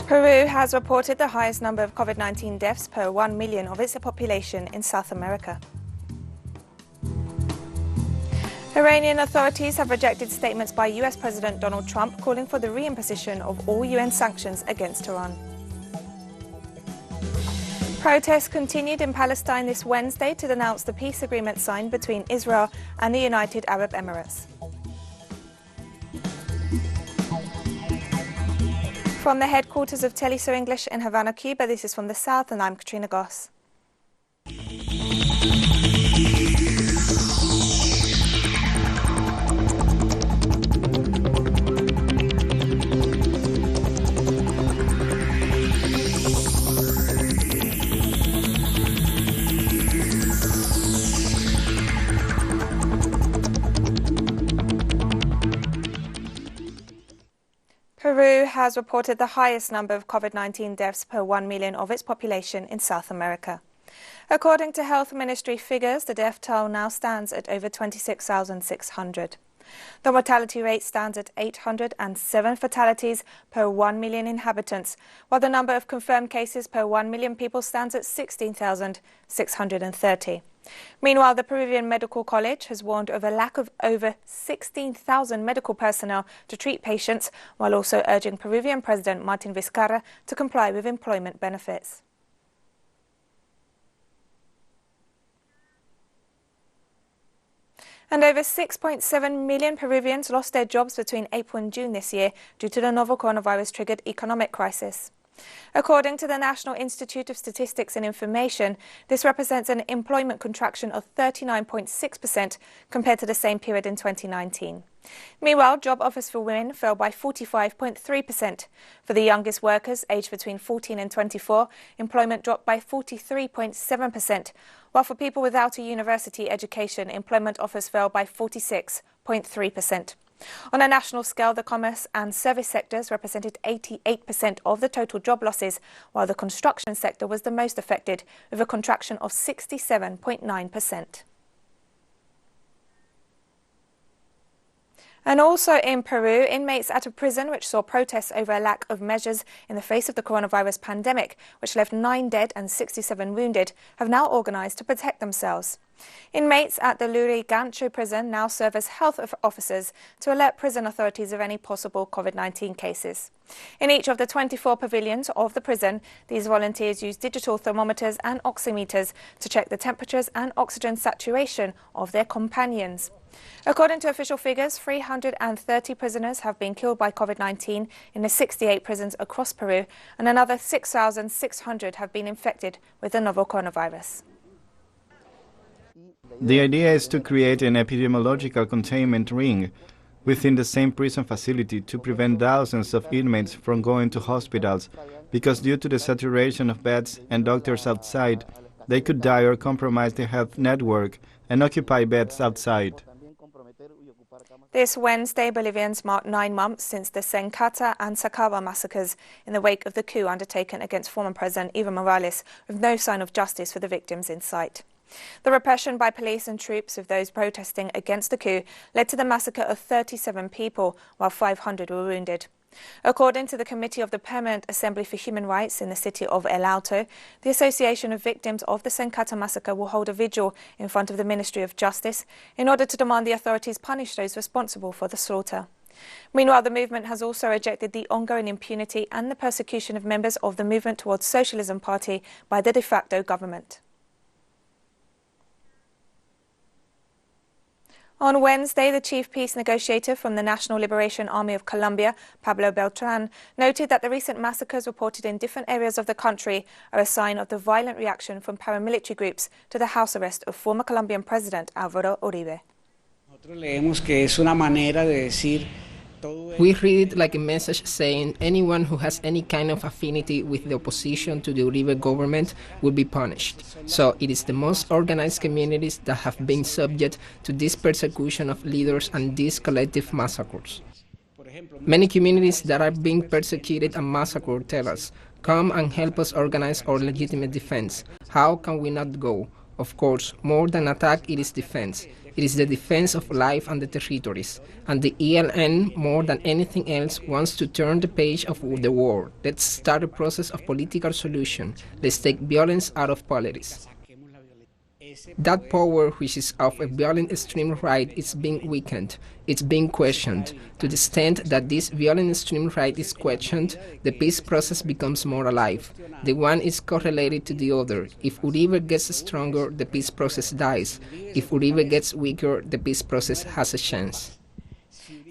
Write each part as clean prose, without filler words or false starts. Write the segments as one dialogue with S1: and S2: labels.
S1: Peru has reported the highest number of COVID-19 deaths per 1 million of its population in South America. Iranian authorities have rejected statements by US President Donald Trump calling for the reimposition of all UN sanctions against Iran. Protests continued in Palestine this Wednesday to denounce the peace agreement signed between Israel and the United Arab Emirates. From the headquarters of Telesur English in Havana, Cuba, this is From the South, and I'm Katrina Goss. Peru has reported the highest number of COVID-19 deaths per 1 million of its population in South America. According to Health Ministry figures, the death toll now stands at over 26,600. The mortality rate stands at 807 fatalities per 1 million inhabitants, while the number of confirmed cases per 1 million people stands at 16,630. Meanwhile, the Peruvian Medical College has warned of a lack of over 16,000 medical personnel to treat patients, while also urging Peruvian President Martin Vizcarra to comply with employment benefits. And over 6.7 million Peruvians lost their jobs between April and June this year due to the novel coronavirus-triggered economic crisis. According to the National Institute of Statistics and Information, this represents an employment contraction of 39.6% compared to the same period in 2019. Meanwhile, job offers for women fell by 45.3%. For the youngest workers, aged between 14 and 24, employment dropped by 43.7%, while for people without a university education, employment offers fell by 46.3%. On a national scale, the commerce and service sectors represented 88% of the total job losses, while the construction sector was the most affected, with a contraction of 67.9%. And also in Peru, inmates at a prison which saw protests over a lack of measures in the face of the coronavirus pandemic, which left 9 dead and 67 wounded, have now organized to protect themselves. Inmates at the Lurigancho prison now serve as health officers to alert prison authorities of any possible COVID-19 cases. In each of the 24 pavilions of the prison, these volunteers use digital thermometers and oximeters to check the temperatures and oxygen saturation of their companions. According to official figures, 330 prisoners have been killed by COVID-19 in the 68 prisons across Peru, and another 6,600 have been infected with the novel coronavirus.
S2: The idea is to create an epidemiological containment ring within the same prison facility to prevent thousands of inmates from going to hospitals, because due to the saturation of beds and doctors outside, they could die or compromise the health network and occupy beds outside.
S1: This Wednesday, Bolivians marked 9 months since the Sencata and Sacaba massacres in the wake of the coup undertaken against former President Evo Morales, with no sign of justice for the victims in sight. The repression by police and troops of those protesting against the coup led to the massacre of 37 people, while 500 were wounded. According to the Committee of the Permanent Assembly for Human Rights in the city of El Alto, the Association of Victims of the Sencata massacre will hold a vigil in front of the Ministry of Justice in order to demand the authorities punish those responsible for the slaughter. Meanwhile, the movement has also rejected the ongoing impunity and the persecution of members of the Movement Towards Socialism Party by the de facto government. On Wednesday, the chief peace negotiator from the National Liberation Army of Colombia, Pablo Beltran, noted that the recent massacres reported in different areas of the country are a sign of the violent reaction from paramilitary groups to the house arrest of former Colombian President Álvaro Uribe.
S3: We read it like a message saying anyone who has any kind of affinity with the opposition to the Uribe government will be punished. So it is the most organized communities that have been subject to this persecution of leaders and these collective massacres. Many communities that are being persecuted and massacred tell us, come and help us organize our legitimate defense. How can we not go? Of course, more than attack, it is defense. It is the defense of life and the territories. And the ELN, more than anything else, wants to turn the page of the war. Let's start a process of political solution. Let's take violence out of politics. That power, which is of a violent extreme right, is being weakened. It's being questioned. To the extent that this violent extreme right is questioned, the peace process becomes more alive. The one is correlated to the other. If Uribe gets stronger, the peace process dies. If Uribe gets weaker, the peace process has a chance.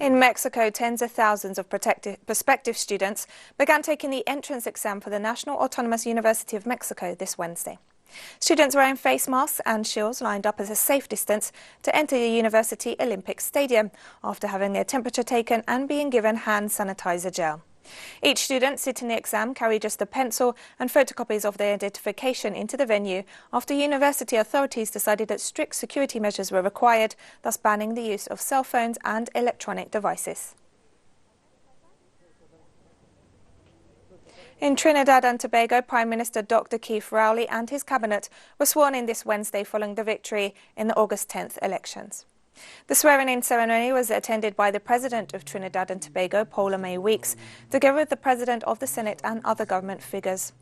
S1: In Mexico, tens of thousands of prospective students began taking the entrance exam for the National Autonomous University of Mexico this Wednesday. Students wearing face masks and shields lined up as a safe distance to enter the University Olympic Stadium after having their temperature taken and being given hand sanitizer gel. Each student sitting the exam carried just a pencil and photocopies of their identification into the venue after university authorities decided that strict security measures were required, thus banning the use of cell phones and electronic devices. In Trinidad and Tobago, Prime Minister Dr. Keith Rowley and his cabinet were sworn in this Wednesday following the victory in the August 10th elections. The swearing-in ceremony was attended by the President of Trinidad and Tobago, Paula May Weeks, together with the President of the Senate and other government figures.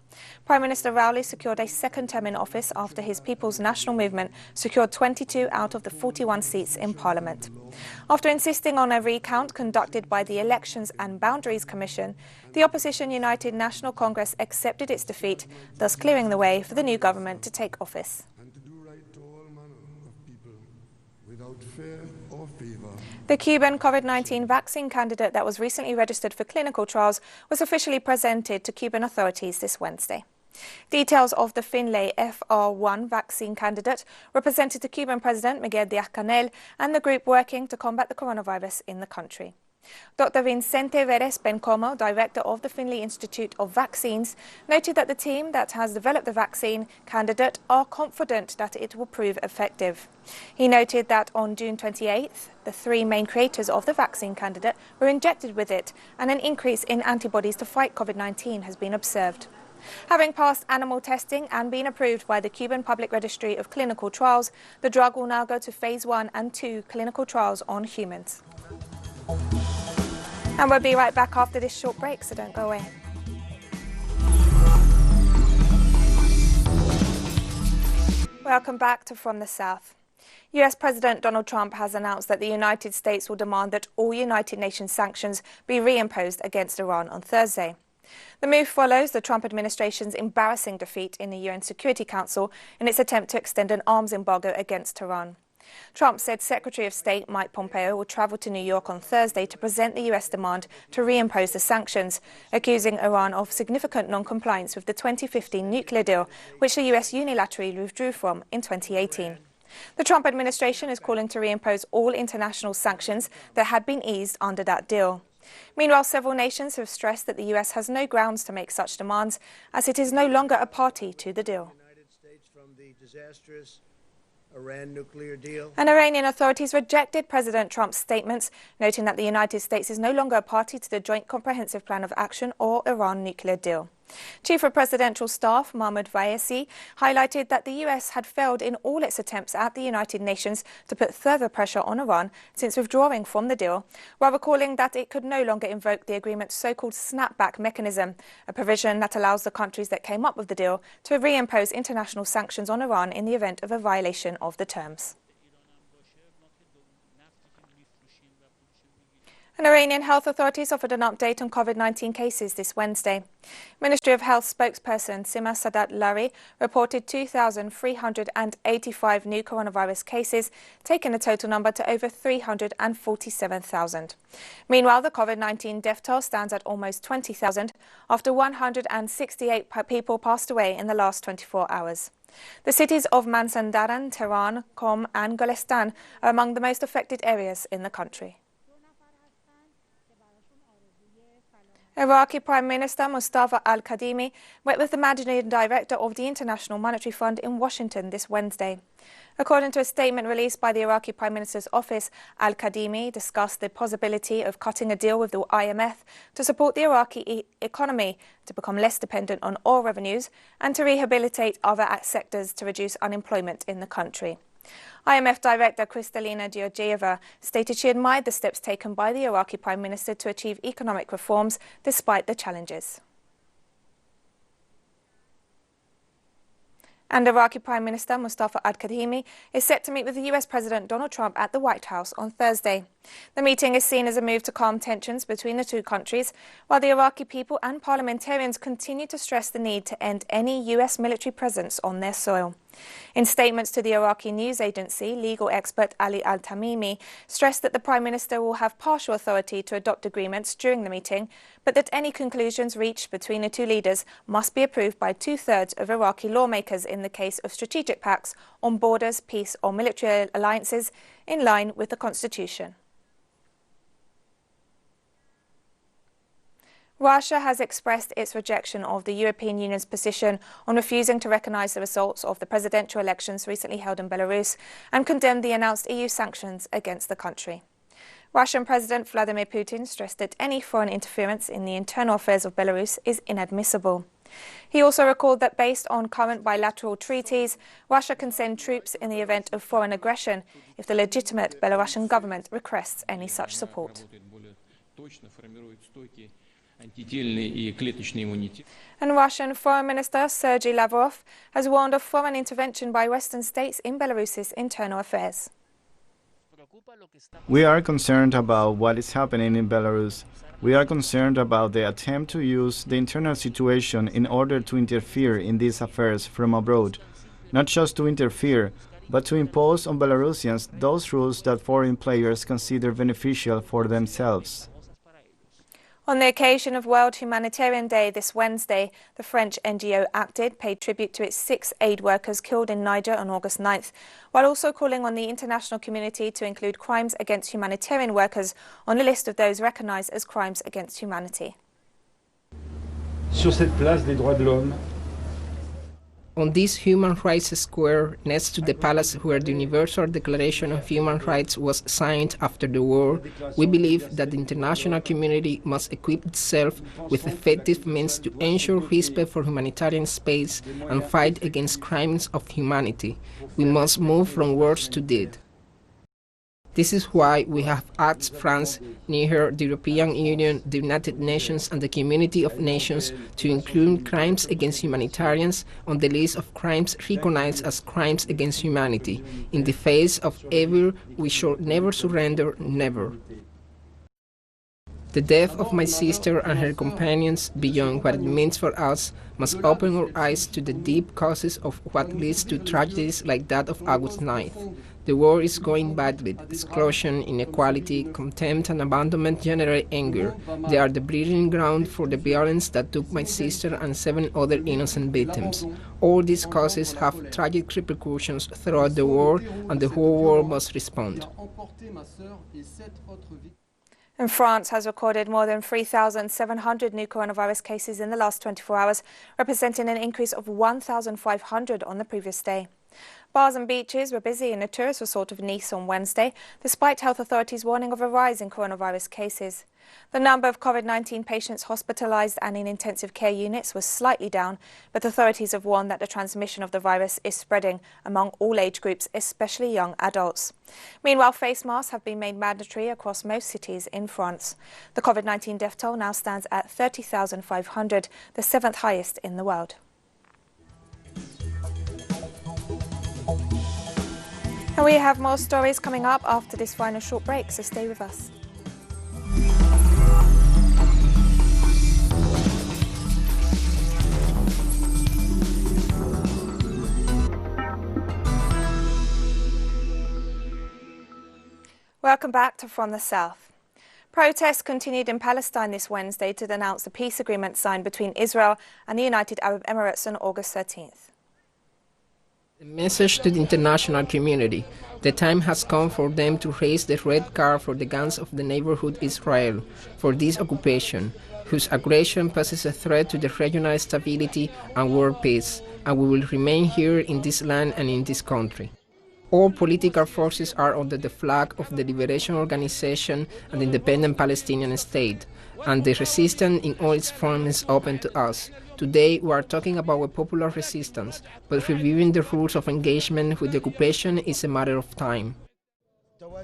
S1: Prime Minister Rowley secured a second term in office after his People's National Movement secured 22 out of the 41 seats in Parliament. After insisting on a recount conducted by the Elections and Boundaries Commission, the opposition United National Congress accepted its defeat, thus clearing the way for the new government to take office. The Cuban COVID-19 vaccine candidate that was recently registered for clinical trials was officially presented to Cuban authorities this Wednesday. Details of the Finlay FR1 vaccine candidate were presented to Cuban President Miguel Díaz-Canel and the group working to combat the coronavirus in the country. Dr. Vicente Vélez Bencomo, director of the Finlay Institute of Vaccines, noted that the team that has developed the vaccine candidate are confident that it will prove effective. He noted that on June 28th, the three main creators of the vaccine candidate were injected with it, and an increase in antibodies to fight COVID-19 has been observed. Having passed animal testing and been approved by the Cuban Public Registry of Clinical Trials, the drug will now go to Phase 1 and 2 clinical trials on humans. And we'll be right back after this short break, so don't go away. Welcome back to From the South. US President Donald Trump has announced that the United States will demand that all United Nations sanctions be reimposed against Iran on Thursday. The move follows the Trump administration's embarrassing defeat in the UN Security Council in its attempt to extend an arms embargo against Tehran. Trump said Secretary of State Mike Pompeo will travel to New York on Thursday to present the US demand to reimpose the sanctions, accusing Iran of significant non-compliance with the 2015 nuclear deal, which the US unilaterally withdrew from in 2018. The Trump administration is calling to reimpose all international sanctions that had been eased under that deal. Meanwhile, several nations have stressed that the US has no grounds to make such demands, as it is no longer a party to the deal. And Iranian authorities rejected President Trump's statements, noting that the United States is no longer a party to the Joint Comprehensive Plan of Action or Iran nuclear deal. Chief of Presidential Staff Mahmoud Vaesi highlighted that the US had failed in all its attempts at the United Nations to put further pressure on Iran since withdrawing from the deal, while recalling that it could no longer invoke the agreement's so-called snapback mechanism, a provision that allows the countries that came up with the deal to reimpose international sanctions on Iran in the event of a violation of the terms. And Iranian health authorities offered an update on COVID-19 cases this Wednesday. Ministry of Health spokesperson Sima Sadat Lari reported 2,385 new coronavirus cases, taking the total number to over 347,000. Meanwhile, the COVID-19 death toll stands at almost 20,000 after 168 people passed away in the last 24 hours. The cities of Mazandaran, Tehran, Qom and Golestan are among the most affected areas in the country. Iraqi Prime Minister Mustafa al-Kadhimi met with the Managing Director of the International Monetary Fund in Washington this Wednesday. According to a statement released by the Iraqi Prime Minister's office, al-Kadhimi discussed the possibility of cutting a deal with the IMF to support the Iraqi economy to become less dependent on oil revenues and to rehabilitate other sectors to reduce unemployment in the country. IMF Director Kristalina Georgieva stated she admired the steps taken by the Iraqi Prime Minister to achieve economic reforms despite the challenges. And Iraqi Prime Minister Mustafa al-Kadhimi is set to meet with the US President Donald Trump at the White House on Thursday. The meeting is seen as a move to calm tensions between the two countries, while the Iraqi people and parliamentarians continue to stress the need to end any US military presence on their soil. In statements to the Iraqi news agency, legal expert Ali al-Tamimi stressed that the Prime Minister will have partial authority to adopt agreements during the meeting, but that any conclusions reached between the two leaders must be approved by 2/3 of Iraqi lawmakers in the case of strategic pacts on borders, peace or military alliances in line with the Constitution. Russia has expressed its rejection of the European Union's position on refusing to recognise the results of the presidential elections recently held in Belarus and condemned the announced EU sanctions against the country. Russian President Vladimir Putin stressed that any foreign interference in the internal affairs of Belarus is inadmissible. He also recalled that based on current bilateral treaties, Russia can send troops in the event of foreign aggression if the legitimate Belarusian government requests any such support. And Russian Foreign Minister Sergei Lavrov has warned of foreign intervention by Western states in Belarus's internal affairs.
S2: We are concerned about what is happening in Belarus. We are concerned about the attempt to use the internal situation in order to interfere in these affairs from abroad. Not just to interfere, but to impose on Belarusians those rules that foreign players consider beneficial for themselves.
S1: On the occasion of World Humanitarian Day this Wednesday, the French NGO Acted paid tribute to its 6 aid workers killed in Niger on August 9th, while also calling on the international community to include crimes against humanitarian workers on the list of those recognised as crimes against humanity.
S4: Sur cette place des droits de l'homme,
S3: on this Human Rights Square, next to the palace where the Universal Declaration of Human Rights was signed after the war, we believe that the international community must equip itself with effective means to ensure respect for humanitarian space and fight against crimes of humanity. We must move from words to deed. This is why we have asked France, Niger, the European Union, the United Nations and the Community of Nations to include crimes against humanitarians on the list of crimes recognized as crimes against humanity. In the face of evil, we should never surrender, never. The death of my sister and her companions, beyond what it means for us, must open our eyes to the deep causes of what leads to tragedies like that of August 9th. The war is going badly. Exclusion, inequality, contempt and abandonment generate anger. They are the breeding ground for the violence that took my sister and 7 other innocent victims. All these causes have tragic repercussions throughout the world, and the whole world must respond.
S1: And France has recorded more than 3,700 new coronavirus cases in the last 24 hours, representing an increase of 1,500 on the previous day. Bars and beaches were busy in the tourist resort of Nice on Wednesday, despite health authorities warning of a rise in coronavirus cases. The number of COVID-19 patients hospitalised and in intensive care units was slightly down, but authorities have warned that the transmission of the virus is spreading among all age groups, especially young adults. Meanwhile, face masks have been made mandatory across most cities in France. The COVID-19 death toll now stands at 30,500, the 7th highest in the world. And we have more stories coming up after this final short break, so stay with us. Welcome back to From the South. Protests continued in Palestine this Wednesday to denounce the peace agreement signed between Israel and the United Arab Emirates on August 13th.
S3: A message to the international community. The time has come for them to raise the red card for the guns of the neighborhood Israel, for this occupation, whose aggression poses a threat to the regional stability and world peace, and we will remain here in this land and in this country. All political forces are under the flag of the Liberation Organization and the Independent Palestinian State, and the resistance in all its forms is open to us. Today we are talking about a popular resistance, but reviewing the rules of engagement with the occupation is a matter of time.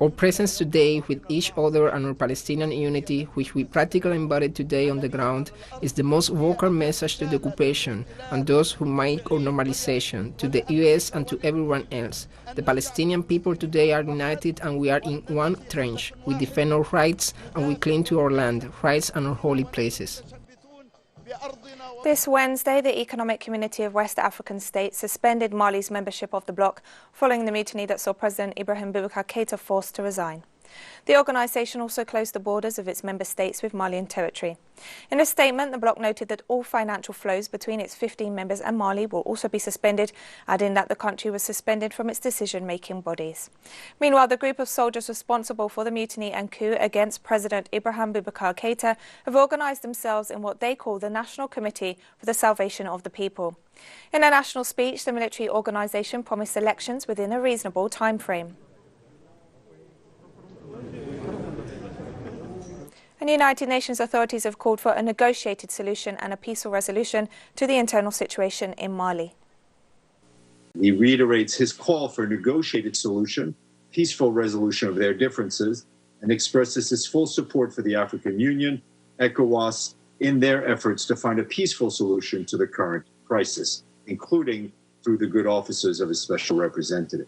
S3: Our presence today with each other and our Palestinian unity, which we practically embody today on the ground, is the most vocal message to the occupation and those who make our normalization, to the US and to everyone else. The Palestinian people today are united and we are in one trench. We defend our rights and we cling to our land, rights and our holy places.
S1: This Wednesday, the Economic Community of West African States suspended Mali's membership of the bloc following the mutiny that saw President Ibrahim Boubacar Keïta forced to resign. The organisation also closed the borders of its member states with Malian territory. In a statement, the bloc noted that all financial flows between its 15 members and Mali will also be suspended, adding that the country was suspended from its decision-making bodies. Meanwhile, the group of soldiers responsible for the mutiny and coup against President Ibrahim Boubacar Keïta have organised themselves in what they call the National Committee for the Salvation of the People. In a national speech, the military organisation promised elections within a reasonable time frame. And United Nations authorities have called for a negotiated solution and a peaceful resolution to the internal situation in Mali.
S5: He reiterates his call for a negotiated solution, peaceful resolution of their differences, and expresses his full support for the African Union, ECOWAS, in their efforts to find a peaceful solution to the current crisis, including through the good offices of a special representative.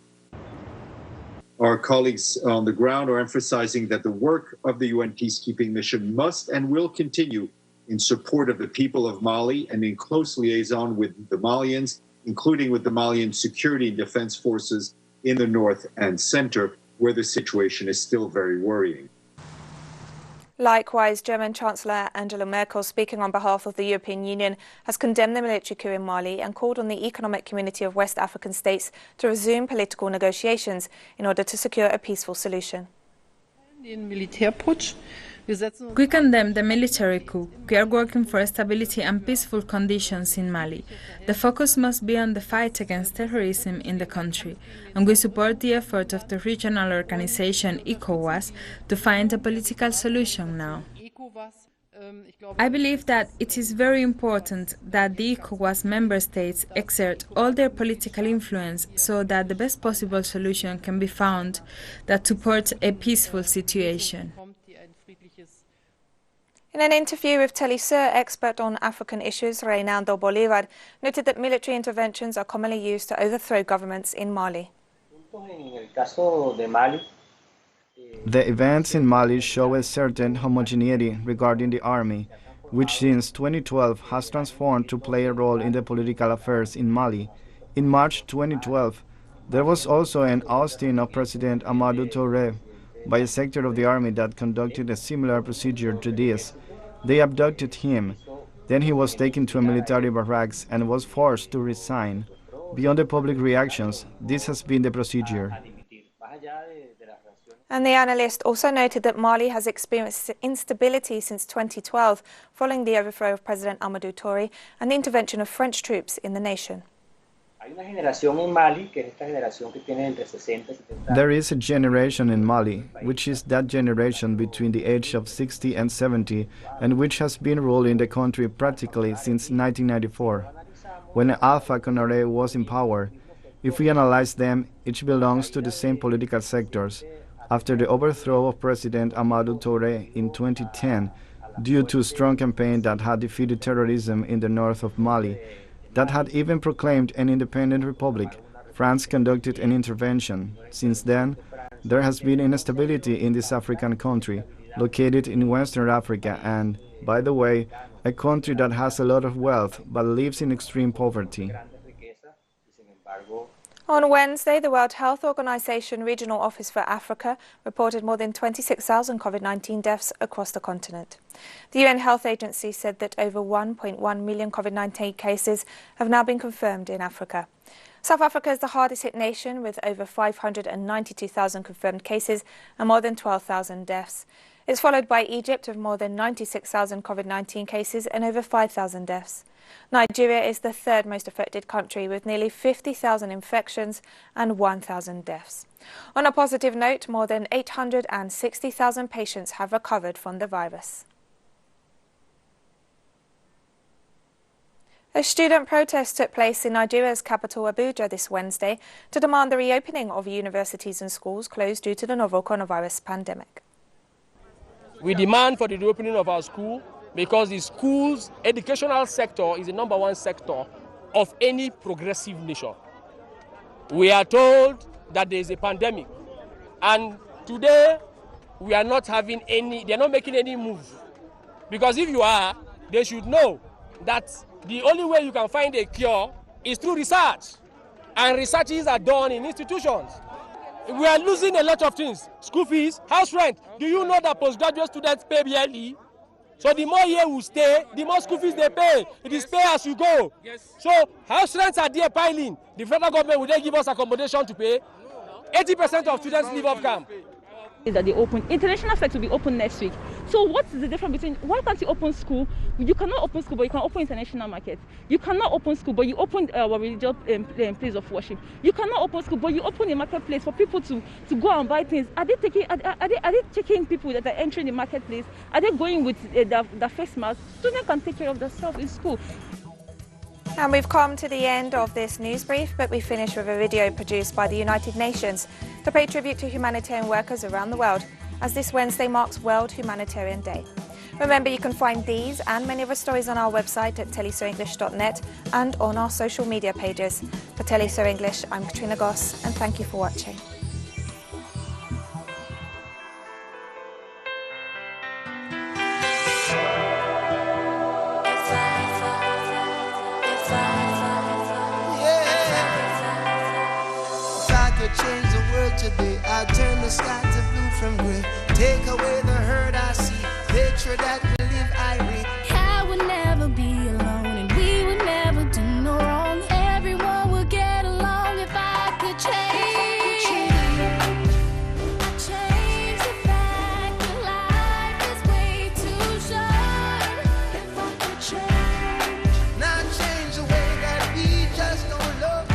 S5: Our colleagues on the ground are emphasizing that the work of the UN peacekeeping mission must and will continue in support of the people of Mali and in close liaison with the Malians, including with the Malian security and defense forces in the north and center, where the situation is still very worrying.
S1: Likewise, German Chancellor Angela Merkel, speaking on behalf of the European Union, has condemned the military coup in Mali and called on the Economic Community of West African States to resume political negotiations in order to secure a peaceful solution.
S6: We condemn the military coup. We are working for stability and peaceful conditions in Mali. The focus must be on the fight against terrorism in the country, and we support the effort of the regional organization ECOWAS to find a political solution now. I believe that it is very important that the ECOWAS member states exert all their political influence so that the best possible solution can be found that supports a peaceful situation.
S1: In an interview with Telesur, expert on African issues Reinaldo Bolivar noted that military interventions are commonly used to overthrow governments in Mali.
S2: The events in Mali show a certain homogeneity regarding the army, which since 2012 has transformed to play a role in the political affairs in Mali. In March 2012, there was also an ousting of President Amadou Touré by a sector of the army that conducted a similar procedure to this. They abducted him. Then he was taken to a military barracks and was forced to resign. Beyond the public reactions, this has been the procedure.
S1: And the analyst also noted that Mali has experienced instability since 2012 following the overthrow of President Amadou Touré and the intervention of French troops in the nation.
S2: There is a generation in Mali, which is that generation between the age of 60 and 70, and which has been ruling the country practically since 1994, when Alpha Condé was in power. If we analyze them, each belongs to the same political sectors. After the overthrow of President Amadou Touré in 2010, due to a strong campaign that had defeated terrorism in the north of Mali, that had even proclaimed an independent republic, France conducted an intervention. Since then, there has been instability in this African country, located in Western Africa and, by the way, a country that has a lot of wealth but lives in extreme poverty.
S1: On Wednesday, the World Health Organization Regional Office for Africa reported more than 26,000 COVID-19 deaths across the continent. The UN Health Agency said that over 1.1 million COVID-19 cases have now been confirmed in Africa. South Africa is the hardest hit nation with over 592,000 confirmed cases and more than 12,000 deaths. It's followed by Egypt with more than 96,000 COVID-19 cases and over 5,000 deaths. Nigeria is the third most affected country with nearly 50,000 infections and 1,000 deaths. On a positive note, more than 860,000 patients have recovered from the virus. A student protest took place in Nigeria's capital Abuja this Wednesday to demand the reopening of universities and schools closed due to the novel coronavirus pandemic.
S7: We demand for the reopening of our school because the school's educational sector is the #1 sector of any progressive nation. We are told that there is a pandemic, and today we are not having any, they are not making any move. Because if you are, they should know that the only way you can find a cure is through research, and researches are done in institutions. We are losing a lot of things: school fees, house rent. Do you know that postgraduate students pay barely? So the more year we stay, the more school fees they pay. It is pay as you go. So house rents are there piling. The federal government will then give us accommodation to pay. 80% of students live off camp.
S8: That they open international flights will be open next week. So what is the difference between, why can't you open school? You cannot open school, but you can open international markets. You cannot open school, but you open our religious place of worship. You cannot open school, but you open a marketplace for people to go and buy things. Are they checking people that are entering the marketplace? Are they going with the face mask? Students can take care of themselves in school.
S1: And we've come to the end of this news brief, but we finish with a video produced by the United Nations to pay tribute to humanitarian workers around the world, as this Wednesday marks World Humanitarian Day. Remember, you can find these and many other stories on our website at telesurenglish.net and on our social media pages. For Telesur English, I'm Katrina Goss, and thank you for watching.
S9: Change the world today. I turn the sky to blue from gray. Take away the hurt I see, hatred that we live I read.
S10: I would never be alone, and we would never do no wrong. Everyone would get along if I could change. Change the fact that life is way too short. If I could change,
S9: not change the way that we just don't love.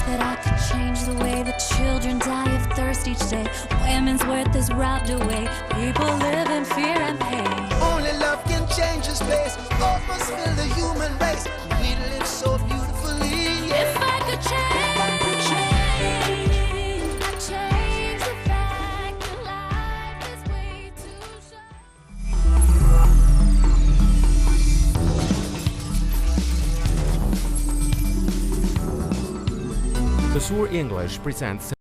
S10: that I could change the way that children die of thirst each day. Women's worth is robbed away. People live in fear and pain.
S9: Only love can change this place. Love must fill the human race. We live so beautifully.
S10: If I could change, I'd change the fact that life is way too short.
S11: TOBAGO English presents